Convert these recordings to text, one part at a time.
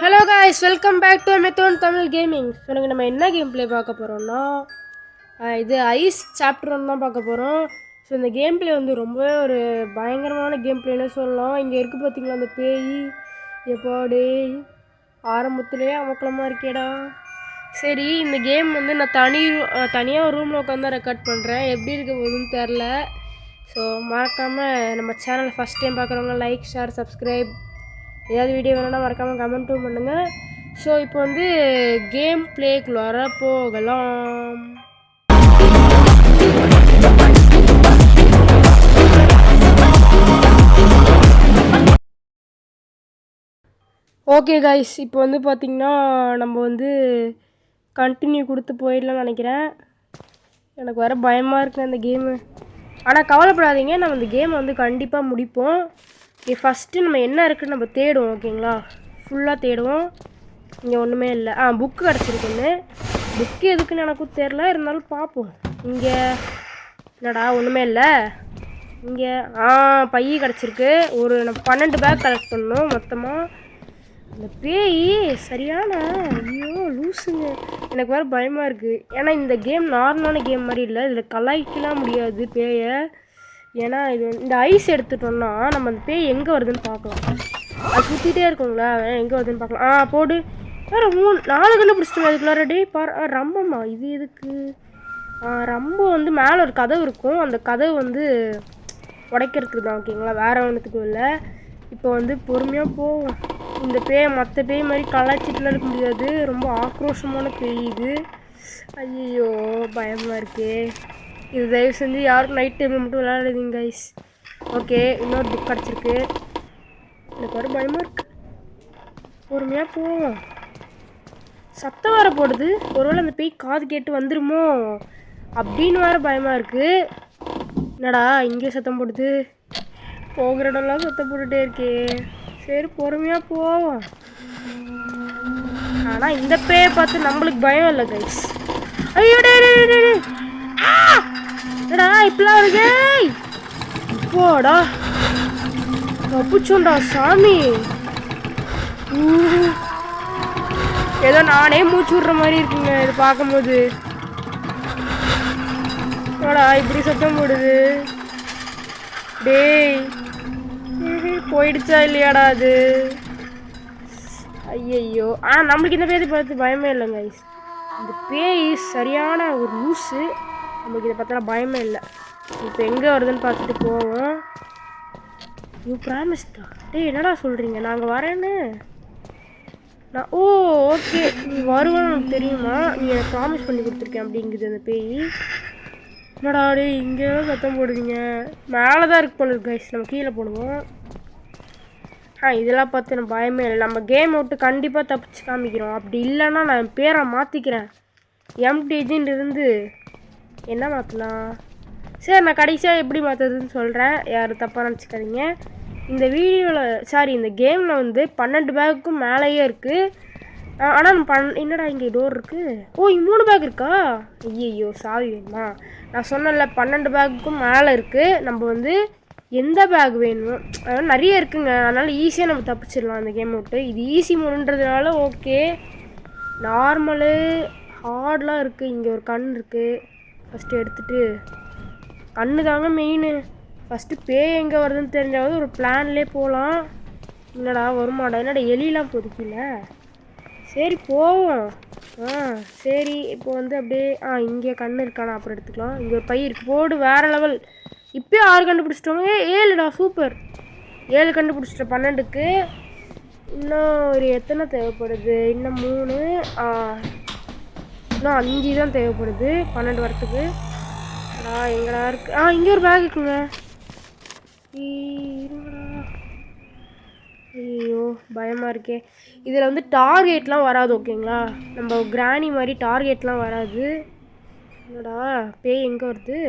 Hello guys, welcome back to மெத்தோன் Tamil gaming. எனக்கு நம்ம என்ன கேம் ப்ளே பார்க்க போகிறோம்னா இது ஐஸ் சாப்டர் 1 தான் பார்க்க போகிறோம். ஸோ இந்த கேம் ப்ளே வந்து ரொம்பவே ஒரு பயங்கரமான கேம் ப்ளேன்னு சொல்லலாம். இங்கே இருக்குது பார்த்தீங்களா அந்த பேய், எப்பாடே ஆரம்பத்துலேயே அமக்கலமாக இருக்கேடா. சரி, இந்த கேம் வந்து நான் தனியாக ஒரு ரூமில் உட்காந்து ரெக்கார்ட் பண்ணுறேன். எப்படி இருக்க போகுதுன்னு தெரில. ஸோ மறக்காமல் நம்ம சேனலை ஃபஸ்ட் டைம் பார்க்குறவங்க லைக், ஷேர், சப்ஸ்கிரைப், ஏதாவது வீடியோ வேணும்னா மறக்காமல் கமெண்ட்டும் பண்ணுங்கள். ஸோ இப்போ வந்து கேம் ப்ளேக்குள்ளார போகலாம். ஓகே கைஸ், இப்போ வந்து பார்த்திங்கன்னா நம்ம வந்து கண்டினியூ கொடுத்து போயிடலாம்னு நினைக்கிறேன். எனக்கு வேறு பயமாக இருக்குது அந்த கேமு. ஆனால் கவலைப்படாதீங்க, நம்ம இந்த கேமை வந்து கண்டிப்பாக முடிப்போம். ஓகே, ஃபஸ்ட்டு நம்ம என்ன இருக்குன்னு நம்ம தேடுவோம். ஓகேங்களா, ஃபுல்லாக தேடுவோம். இங்கே ஒன்றுமே இல்லை. புக்கு கிடச்சிருக்குன்னு. புக்கு எதுக்குன்னு எனக்கும் தெரில, இருந்தாலும் பார்ப்போம். இங்கே என்னடா ஒன்றுமே இல்லை. இங்கே பைய கிடச்சிருக்கு. நம்ம 12 பேக் கலெக்ட் பண்ணணும் மொத்தமாக. இந்த பேய் சரியான ஐயோ லூஸுங்க. எனக்கு வேறு பயமாக இருக்குது. ஏன்னா இந்த கேம் நார்மலான கேம் மாதிரி இல்லை. இதில் கலாய்க்கலாம் முடியாது பேயை. ஏன்னா இது இந்த ஐஸ் எடுத்துட்டோம்னா நம்ம அந்த பேய் எங்கே வருதுன்னு பார்க்கலாம். அது சுற்றிட்டே இருக்குங்களா, எங்கே வருதுன்னு பார்க்கலாம். போடு. வேறு 4 கண்டுபிடிச்சிட்டோம் அதுக்குள்ளார. டே பாரு, ரம்பம்மா இது எதுக்கு? ரம்பு வந்து மேலே ஒரு கதவு இருக்கும். அந்த கதவு வந்து உடைக்கிறதுக்கு தான். ஓகேங்களா, வேறு ஒன்றுத்துக்கும் இல்லை. இப்போ வந்து பொறுமையாக போவோம். இந்த பேயை மற்ற பேய் மாதிரி கலாய்ச்சிட்டுலாம் இருக்க முடியாது. ரொம்ப ஆக்ரோஷமான பேய் இது. ஐயோ பயமாக இருக்கே. இது தயவு செஞ்சு யாருக்கும் நைட் டைமில் மட்டும் விளையாடுறீங்க கைஸ். ஓகே, இன்னொரு புக் கிடச்சிருக்கு. எனக்கு வேறு பயமாக இருக்குது. பொறுமையாக போவோம். சத்தம் வேறு போடுது. ஒருவேளை அந்த பேய் காது கேட்டு வந்துடுமோ அப்படின்னு வேறு பயமாக இருக்குது. என்னடா இங்கே சத்தம் போடுது, போகிற இடம்லாம் சத்தம் போட்டுகிட்டே இருக்கே. சரி பொறுமையாக போவோம். ஆனால் இந்த பேயை பார்த்து நம்மளுக்கு பயம் இல்லை கைஸ். ஐயோ டா இப்பெல்லாம் இருக்கு. இப்போடா தப்புச்சோண்டா சாமி. ஏதோ நானே மூச்சு விடுற மாதிரி இருக்குங்க இது பார்க்கும்போது. ஓடா இப்படி சத்தம் போடுது. டேய் போயிடுச்சா இல்லையாடா அது? ஐயையோ. நம்மளுக்கு இந்த பேய் பார்த்து பயமே இல்லைங்க ஐஸ். இந்த பேய் சரியான ஒரு லூஸு. நம்மளுக்கு இதை பார்த்தா பயமே இல்லை. இப்போ எங்கே வருதுன்னு பார்த்துட்டு போவோம். யூ ப்ராமிஸ்டா? டேய் என்னடா சொல்கிறீங்க? நாங்கள் வரேன்னு நான் ஓகே நீ வருவேன்னு எனக்கு தெரியுமா? நீ எனக்கு ப்ராமிஸ் பண்ணி கொடுத்துருக்கேன் அப்படிங்குது அந்த பேய். என்னடா டே இங்கேயும் சத்தம் போடுவீங்க? மேலே தான் இருக்கு போல இருக்கு கைஸ். நம்ம கீழே போடுவோம். இதெல்லாம் பார்த்து எனக்கு பயமே இல்லை. நம்ம கேம் விட்டு கண்டிப்பாக தப்பிச்சு காமிக்கிறோம். அப்படி இல்லைன்னா நான் பேரை மாற்றிக்கிறேன். எம்டிஜின்னு இருந்து என்ன மாற்றலாம்? சரி, நான் கடைசியாக எப்படி மாற்றுறதுன்னு சொல்கிறேன். யாரும் தப்பாக நினச்சிக்காதீங்க. இந்த வீடியோவில் இந்த கேமில் வந்து 12 பேக்குக்கும் மேலேயே இருக்குது. ஆனால் என்னடா இங்கே டோர் இருக்குது. இங்கே 3 பேக் இருக்கா? ஐயோ சாவி வேணுமா? நான் சொன்னல 12 பேக்குக்கும் மேலே இருக்குது. நம்ம வந்து எந்த பேக் வேணும் அதனால் நிறைய இருக்குங்க. அதனால் ஈஸியாக நம்ம தப்பிச்சிடலாம் அந்த கேமை விட்டு. இது ஈஸி மோடுன்றதுனால ஓகே. நார்மலு ஹார்ட்லாம் இருக்குது. இங்கே ஒரு கண் இருக்குது. ஃபஸ்ட்டு எடுத்துகிட்டு கண்ணு தாங்க மெயின். ஃபஸ்ட்டு பேய் எங்கே வருதுன்னு தெரிஞ்சாவது ஒரு பிளான்லேயே போகலாம். என்னடா வருமாடா? என்னடா எலியெலாம் பொதுக்கில்ல. சரி போவோம். சரி இப்போ வந்து அப்படியே இங்கே கண்ணு இருக்கானா அப்புறம் எடுத்துக்கலாம். இங்கே ஒரு பை இருக்குது. போடு வேறு லெவல். இப்போயே 6 கண்டுபிடிச்சிட்டோங்க. 7டா சூப்பர். 7 கண்டுபிடிச்சிட்டோம் 12க்கு. இன்னும் ஒரு எத்தனை தேவைப்படுது? இன்னும் 3 இன்னும் 5 தான் தேவைப்படுது 12 வரத்துக்கு. எங்கடா இருக்கு? இங்கே ஒரு பேக் இருக்குங்க. ஐயோ பயமாக இருக்கே. இதில் வந்து டார்கெட்லாம் வராது. ஓகேங்களா, நம்ம கிராணி மாதிரி டார்கெட்லாம் வராது. என்னடா பேய் எங்கே வருது?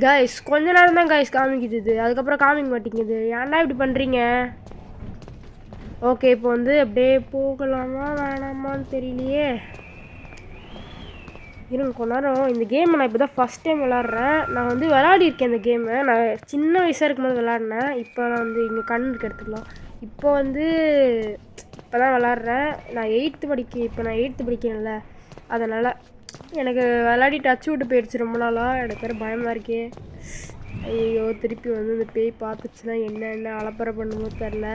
கைஸ் கொஞ்ச நேரம் தான் கைஸ் காமிக்குது இது. அதுக்கப்புறம் காமிக்க மாட்டேங்குது. ஏன்டா இப்படி பண்ணுறீங்க? ஓகே, இப்போ வந்து அப்படியே போகலாமா வேணாமான்னு தெரியலையே. இருங்க கொஞ்ச நேரம். இந்த கேமை நான் இப்போ தான் ஃபஸ்ட் டைம் விளாட்றேன். நான் வந்து விளாடிருக்கேன் இந்த கேமை. நான் சின்ன வயசாக இருக்கும்போது விளாட்னேன். இப்போ நான் வந்து இங்கே கண்ணுக்கு எடுத்துக்கலாம். இப்போ வந்து இப்போ தான் விளாட்றேன். நான் இப்போ நான் 8th படிக்கிறேன்ல, அதனால் எனக்கு விளையாடி டச் விட்டு போயிடுச்சு ரொம்ப நாளாக. எனக்கு வேறு பயமாக இருக்கே. ஐயோ திருப்பி வந்து இந்த பேய் பார்த்துச்சுன்னா என்ன அலப்பறை பண்ணுமோ தெரில.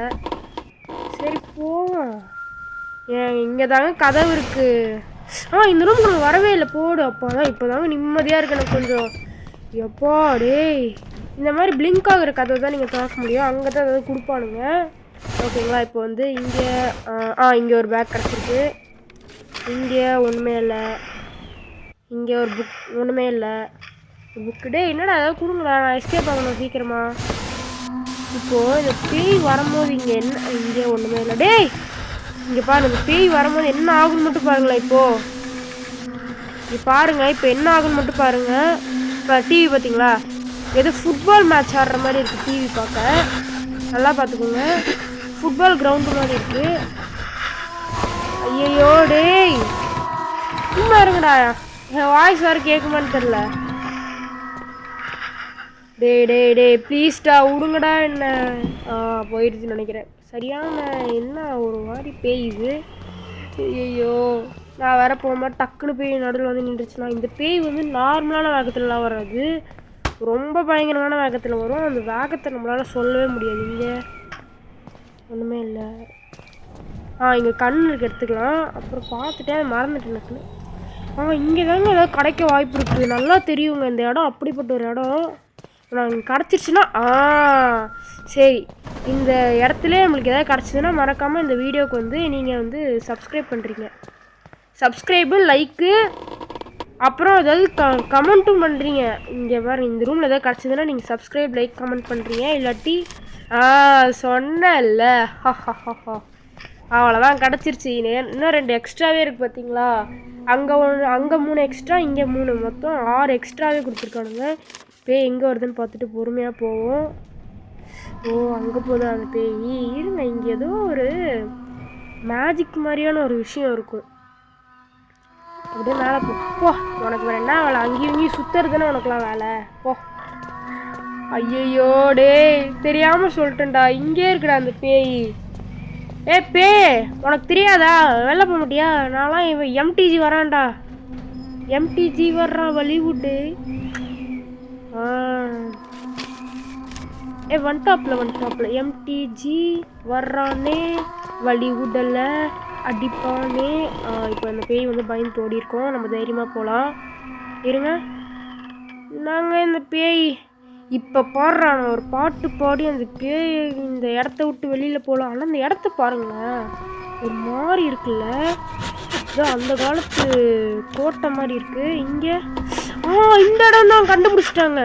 சரி போவோம். இங்கே தாங்க கதவு இருக்குது. இந்த ரூம் நம்ம வரவே இல்லை. போடு அப்போ தான் இப்போ தாங்க நிம்மதியாக இருக்கு எனக்கு கொஞ்சம். எப்பா டேய், இந்த மாதிரி பிளிங்க் ஆகிற கதவை தான் நீங்கள் திறக்க முடியும். அங்கே தான் ஏதாவது கொடுப்பானுங்க. ஓகேங்களா, இப்போ வந்து இங்கே ஒரு பேக் கிடச்சிருக்கு. இங்கே ஒன்றுமே இல்லை. இங்கே ஒரு புக் ஒன்றுமே இல்லை. புக்கு டே என்னடா ஏதாவது கொடுங்களா, நான் எஸ்கேப் ஆகணும் சீக்கிரமா. இப்போது இந்த பேய் வரும்போது இங்கே ஒன்றுமே இல்லை. டேய் இங்கே பாருங்க, இந்த பேய் வரும்போது என்ன ஆகுன்னு மட்டும் பாருங்களேன். இப்போது இங்கே பாருங்கள், இப்போ என்ன ஆகுன்னு மட்டும் பாருங்கள். இப்போ டிவி பார்த்தீங்களா, ஏதோ ஃபுட்பால் மேட்ச் ஆடுற மாதிரி இருக்குது டிவி பார்க்க. நல்லா பார்த்துக்கோங்க, ஃபுட்பால் கிரவுண்டு மாதிரி இருக்குது. ஐயோ டேய் சும்மா இருங்கடா, என் வாய்ஸ் வேறு கேட்குமான்னு தெரில. டே ப்ளீஸ்டா விடுங்கடா. என்ன போயிடுச்சுன்னு நினைக்கிறேன். சரியான என்ன ஒரு மாதிரி பேயுது. ஐயோ நான் வேற போகும்போது டக்குன்னு பேய் நடுவில் வந்து நின்றுச்சுன்னா. இந்த பேய் வந்து நார்மலான வேகத்துலலாம் வராது, ரொம்ப பயங்கரமான வேகத்தில் வரும். அந்த வேகத்தை நம்மளால் சொல்லவே முடியாது. இங்கே ஒன்றுமே இல்லை. இங்கே கண்ணுக்கு எடுத்துக்கலாம். அப்புறம் பார்த்துட்டேன், மறந்துட்டேன் டக்குன்னு. இங்கே தாங்க ஏதாவது கிடைக்க வாய்ப்பு இருக்குது. நல்லா தெரியுங்க இந்த இடம், அப்படிப்பட்ட ஒரு இடம். நான் கிடச்சிருச்சுன்னா சரி, இந்த இடத்துல நம்மளுக்கு எதாவது கிடச்சிதுன்னா மறக்காமல் இந்த வீடியோவுக்கு வந்து நீங்கள் வந்து சப்ஸ்கிரைப் பண்ணுறீங்க. சப்ஸ்கிரைபு, லைக்கு, அப்புறம் ஏதாவது கமெண்ட்டும் பண்ணுறீங்க. இங்கே பாருங்க, இந்த ரூமில் எதாவது கிடச்சிதுன்னா நீங்கள் சப்ஸ்கிரைப், லைக், கமெண்ட் பண்ணுறீங்க. இல்லாட்டி சொன்னல அவ்வளோதான் கிடச்சிருச்சு. இன்னும் 2 எக்ஸ்ட்ராவே இருக்குது பார்த்தீங்களா. அங்கே 3 எக்ஸ்ட்ரா, இங்கே 3, மொத்தம் 6 எக்ஸ்ட்ராவே கொடுத்துருக்கானுங்க. பேய் எங்கே வருதுன்னு பார்த்துட்டு பொறுமையாக போவோம். அங்கே போகுது அந்த பேய். இருங்க, இங்கே ஏதோ ஒரு மேஜிக் மாதிரியான ஒரு விஷயம் இருக்கும். அப்படியே மேலே போ. உனக்கு வேறு என்ன வேலை, அங்கேயும் இங்கேயும் சுற்றுறதுன்னு உனக்குலாம் வேலை. போ. ஐயோ டே தெரியாமல் சொல்லிட்டேன்டா. இங்கே இருக்குடா அந்த பேய். பேய் உனக்கு தெரியாதா, வெளில போக மாட்டியா? நான்லாம் இவன் எம்டிஜி வரான்டா. எம்டிஜி வர்றான் வலிவுட்டு. வந்துட்டாப்ல எம்டிஜி வர்றானே, வலிவுடல அடிப்பானே. இப்போ அந்த பேய் வந்து பயந்து ஓடி இருக்கோம். நம்ம தைரியமாக போகலாம். இருங்க, நாங்கள் இந்த பேய் இப்போ பாடுறான் ஒரு பாட்டு பாடி அந்த பேய் இந்த இடத்த விட்டு வெளியில் போகலாம். ஆனால் அந்த இடத்த பாருங்களேன், ஒரு மாதிரி இருக்குல்ல, இதோ அந்த காலத்து கோட்டை மாதிரி இருக்குது. இங்கே இந்த இடம் தான் கண்டுபிடிச்சிட்டாங்க.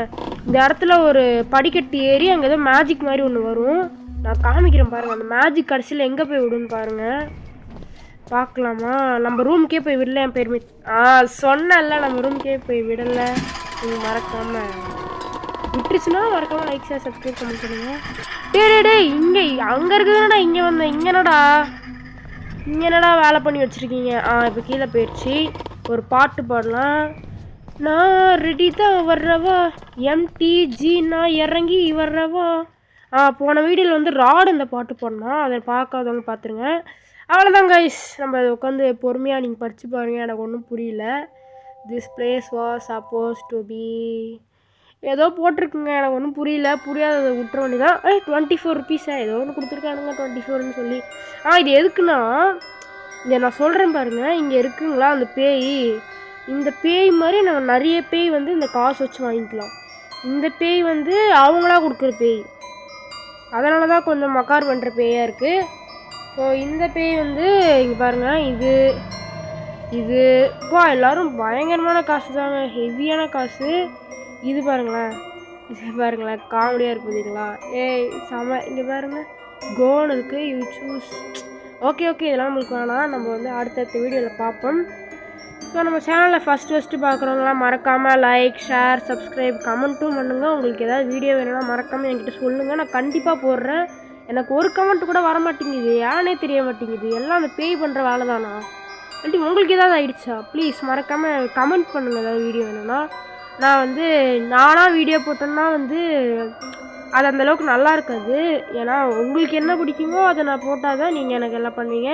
இந்த இடத்துல ஒரு படிக்கட்டு ஏறி அங்கே ஏதோ மேஜிக் மாதிரி ஒன்று வரும். நான் காமிக்கிறேன் பாருங்கள். அந்த மேஜிக் கடைசியில் எங்கே போய் விடுன்னு பாருங்கள். பார்க்கலாமா? நம்ம ரூமுக்கே போய் விடல. என் பேருமே சொன்னல, நம்ம ரூமுக்கே போய் விடலை. நீங்கள் மறக்காமல் விட்டுருச்சுன்னா மறக்காமல் லைக், ஷேர், சப்ஸ்கிரைப் கமெண்ட் பண்ணுங்கள். டே இங்கே அங்கே இருக்குதுடா. இங்கே வந்தேன். இங்கே என்னடா வேலை பண்ணி வச்சுருக்கீங்க? இப்போ கீழே போயிடுச்சு. ஒரு பாட்டு பாடலாம். நான் ரெடி தான் வர்றவா, எம்டிஜி நான் இறங்கி வர்றவா. போன வீடியோவில் வந்து ராடு இந்த பாட்டு பாடினோம். அதை பார்க்காதவங்க பார்த்துருங்க. அவ்வளோதான் கைஸ், நம்ம உட்காந்து பொறுமையாக நீங்கள் படித்து பாருங்கள். எனக்கு ஒன்றும் புரியல. This place was suppose to be ஏதோ போட்டிருக்குங்க, எனக்கு ஒன்றும் புரியாததை விட்டுற வேண்டியதான். 24 ருபீஸா ஏதோ ஒன்று கொடுத்துருக்கானுங்க, 24ன்னு சொல்லி. இது எதுக்குன்னா, இங்கே நான் சொல்கிறேன் பாருங்கள், இங்கே இருக்குங்களா அந்த பேய். இந்த பேய் மாதிரி நம்ம நிறைய பேய் வந்து இந்த காசு வச்சு வாங்கிக்கலாம். இந்த பேய் வந்து அவங்களா கொடுக்குற பேய், அதனால தான் கொஞ்சம் மக்கார் பண்ணுற பேயாக இருக்குது. ஸோ இந்த பேய் வந்து இங்கே பாருங்கள், இது எல்லோரும் பயங்கரமான காசு தாங்க, ஹெவியான காசு. இது பாருங்களேன், காமெடியாக இருக்குது பார்த்தீங்களா? செம. இங்கே பாருங்கள், கோன் இருக்குது, யூ சூஸ். ஓகே இதெல்லாம் நம்மளுக்கு வேணாம். நம்ம வந்து அடுத்தடுத்த வீடியோவில் பார்ப்போம். ஸோ நம்ம சேனலில் ஃபஸ்ட்டு பார்க்குறவங்களாம் மறக்காமல் லைக், ஷேர், சப்ஸ்கிரைப், கமெண்ட்டும் பண்ணுங்கள். உங்களுக்கு ஏதாவது வீடியோ வேணும்னா மறக்காமல் என்கிட்ட சொல்லுங்கள், நான் கண்டிப்பாக போடுறேன். எனக்கு ஒரு கமெண்ட் கூட வர மாட்டேங்குது, ஏன்னே தெரிய மாட்டேங்குது. எல்லாம் அந்த பேய் பண்ணுற வேலை தானா? அப்படி உங்களுக்கு ஏதாவது ஆகிடுச்சா? ப்ளீஸ் மறக்காமல் கமெண்ட் பண்ணுங்கள். ஏதாவது வீடியோ வேணும்னா நான் வந்து நானாக வீடியோ போட்டேன்னா வந்து அது அந்தளவுக்கு நல்லா இருக்காது. ஏன்னா உங்களுக்கு என்ன பிடிக்குமோ அதை நான் போட்டால் தான் நீங்கள் எனக்கு எல்லாம் பண்ணுவீங்க.